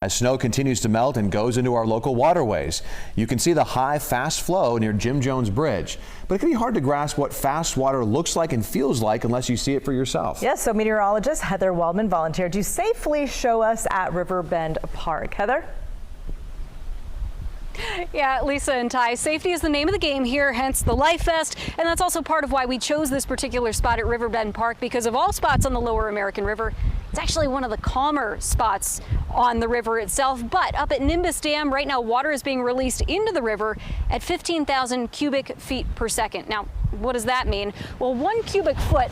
As snow continues to melt and goes into our local waterways, you can see the high, fast flow near Jim Jones Bridge. But it can be hard to grasp what fast water looks like and feels like unless you see it for yourself. Yes, so meteorologist Heather Waldman volunteered to safely show us at Riverbend Park. Heather? Yeah, Lisa and Ty, safety is the name of the game here, hence the Life Vest. And that's also part of why we chose this particular spot at Riverbend Park, because of all spots on the lower American River, it's actually one of the calmer spots on the river itself. But up at Nimbus Dam right now, water is being released into the river at 15,000 cubic feet per second. Now, what does that mean? Well, 1 cubic foot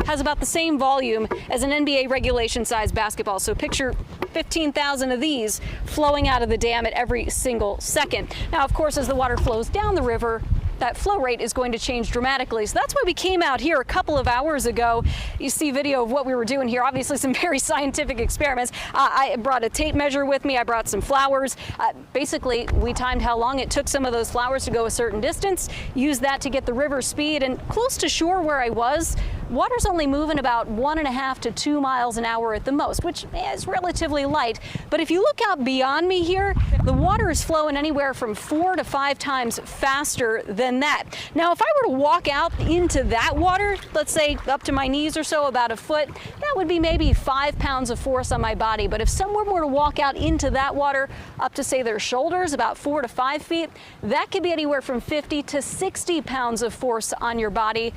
has about the same volume as an NBA regulation size basketball. So picture 15,000 of these flowing out of the dam at every single second. Now, of course, as the water flows down the river, that flow rate is going to change dramatically. So that's why we came out here a couple of hours ago. You see video of what we were doing here. Obviously some very scientific experiments. I brought a tape measure with me. I brought some flowers. Basically, we timed how long it took some of those flowers to go a certain distance, used that to get the river speed, and close to shore where I was, water's only moving about 1.5 to 2 miles an hour at the most, which is relatively light. But if you look out beyond me here, the water is flowing anywhere from 4 to 5 times faster than that. Now, if I were to walk out into that water, let's say up to my knees or so, about a foot, that would be maybe 5 pounds of force on my body. But if someone were to walk out into that water up to, say, their shoulders, about 4 to 5 feet, that could be anywhere from 50 to 60 pounds of force on your body.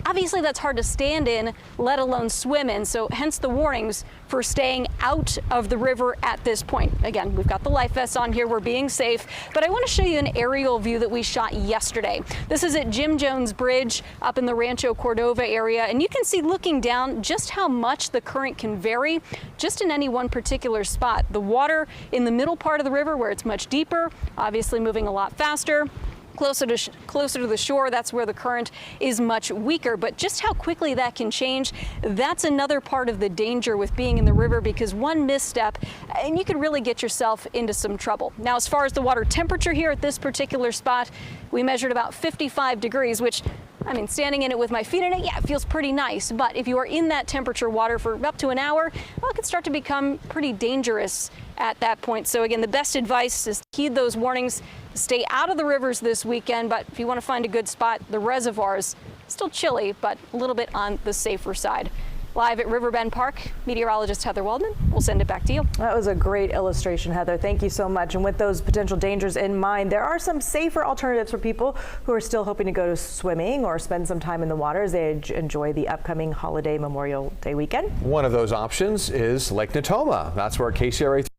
Obviously, that's hard to stand in, let alone swim in, so hence the warnings for staying out of the river at this point. Again, we've got the life vests on here, we're being safe, but I want to show you an aerial view that we shot yesterday. This is at Jim Jones Bridge up in the Rancho Cordova area, and you can see looking down just how much the current can vary just in any one particular spot. The water in the middle part of the river where it's much deeper, obviously moving a lot faster. Closer to the shore, that's where the current is much weaker. But just how quickly that can change, that's another part of the danger with being in the river, because one misstep and you could really get yourself into some trouble. Now, as far as the water temperature here at this particular spot, we measured about 55 degrees, which, I mean, standing in it with my feet in it, yeah, it feels pretty nice. But if you are in that temperature water for up to an hour, well, it can start to become pretty dangerous at that point. So again, the best advice is to heed those warnings, stay out of the rivers this weekend. But if you want to find a good spot, the reservoirs, still chilly, but a little bit on the safer side. Live at Riverbend Park, meteorologist Heather Waldman. We'll send it back to you. That was a great illustration, Heather. Thank you so much. And with those potential dangers in mind, there are some safer alternatives for people who are still hoping to go to swimming or spend some time in the water as they enjoy the upcoming holiday Memorial Day weekend. One of those options is Lake Natoma. That's where KCRA